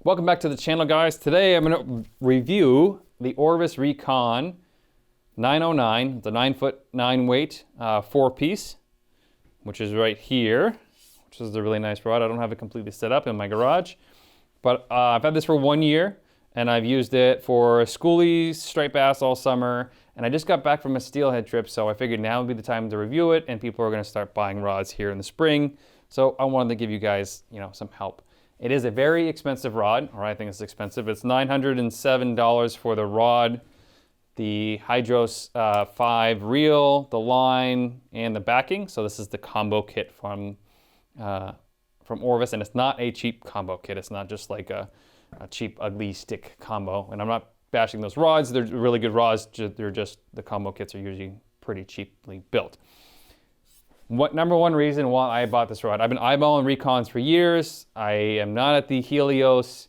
Welcome back to the channel, guys. Today I'm going to review the Orvis RECON 909, the 9-foot 9-weight 4-piece, which is right here, which is a really nice rod. I don't have it completely set up in my garage, but I've had this for 1 year, and I've used it for schoolies, striped bass all summer, and I just got back from a steelhead trip, so I figured now would be the time to review it, and people are going to start buying rods here in the spring, so I wanted to give you guys, some help. It is a very expensive rod, or I think it's expensive. It's $907 for the rod, the HYDROS 5 reel, the line, and the backing. So this is the combo kit from Orvis, and it's not a cheap combo kit. It's not just like a cheap, ugly stick combo. And I'm not bashing those rods. They're really good rods. They're just, the combo kits are usually pretty cheaply built. Number one reason why I bought this rod, I've been eyeballing Recons for years. I am not at the Helios.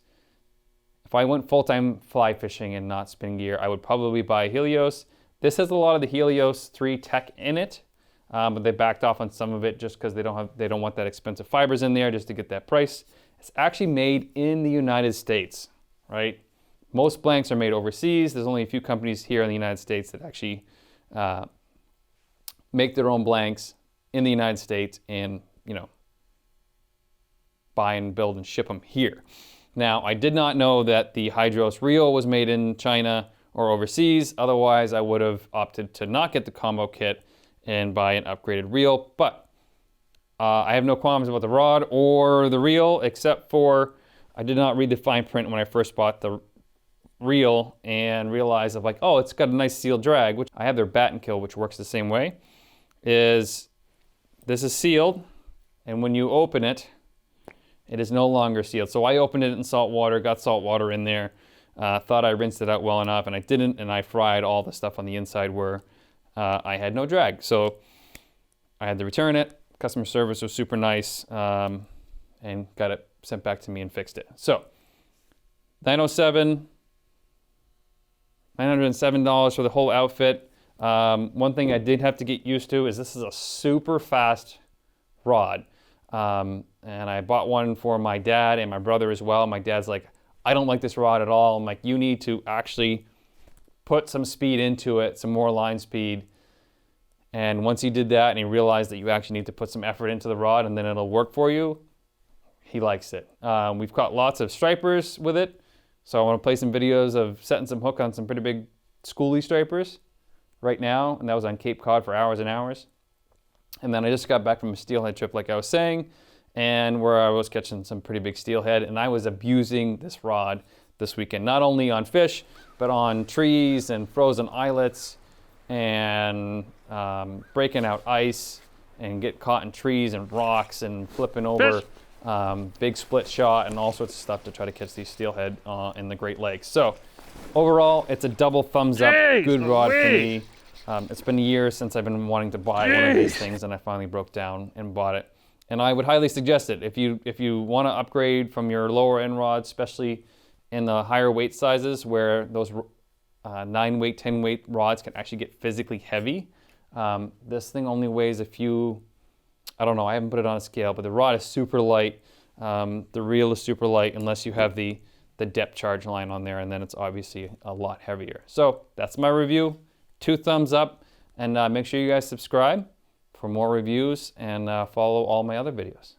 If I went full-time fly fishing and not spinning gear, I would probably buy Helios. This has a lot of the Helios 3 tech in it, but they backed off on some of it just because they don't want that expensive fibers in there just to get that price. It's actually made in the United States, right? Most blanks are made overseas. There's only a few companies here in the United States that actually make their own blanks in the United States and, buy and build and ship them here. Now, I did not know that the HYDROS reel was made in China or overseas. Otherwise, I would have opted to not get the combo kit and buy an upgraded reel. But I have no qualms about the rod or the reel, except for I did not read the fine print when I first bought the reel and realized oh, it's got a nice seal drag, which I have their bat and kill, which works the same way, this is sealed, and when you open it, it is no longer sealed. So I opened it in salt water, got salt water in there, thought I rinsed it out well enough, and I didn't, and I fried all the stuff on the inside where I had no drag. So I had to return it. Customer service was super nice, and got it sent back to me and fixed it. So $907 for the whole outfit. One thing I did have to get used to is this is a super fast rod. And I bought one for my dad and my brother as well. My dad's like, I don't like this rod at all. I'm like, you need to actually put some speed into it, some more line speed. And once he did that and he realized that you actually need to put some effort into the rod and then it'll work for you, he likes it. We've got lots of stripers with it. So I want to play some videos of setting some hook on some pretty big schoolie stripers right now, and that was on Cape Cod for hours and hours. And then I just got back from a steelhead trip, like I was saying, and where I was catching some pretty big steelhead, and I was abusing this rod this weekend, not only on fish, but on trees and frozen islets, and breaking out ice, and get caught in trees and rocks, and flipping over big split shot, and all sorts of stuff to try to catch these steelhead in the Great Lakes. So overall, it's a double thumbs up, good rod for me. It's been years since I've been wanting to buy one of these things, and I finally broke down and bought it. And I would highly suggest it. If you want to upgrade from your lower end rods, especially in the higher weight sizes where those 9-weight, 10-weight rods can actually get physically heavy. This thing only weighs a few, I don't know, I haven't put it on a scale, but the rod is super light. The reel is super light unless you have the depth charge line on there, and then it's obviously a lot heavier. So that's my review. 2 thumbs up, and make sure you guys subscribe for more reviews and follow all my other videos.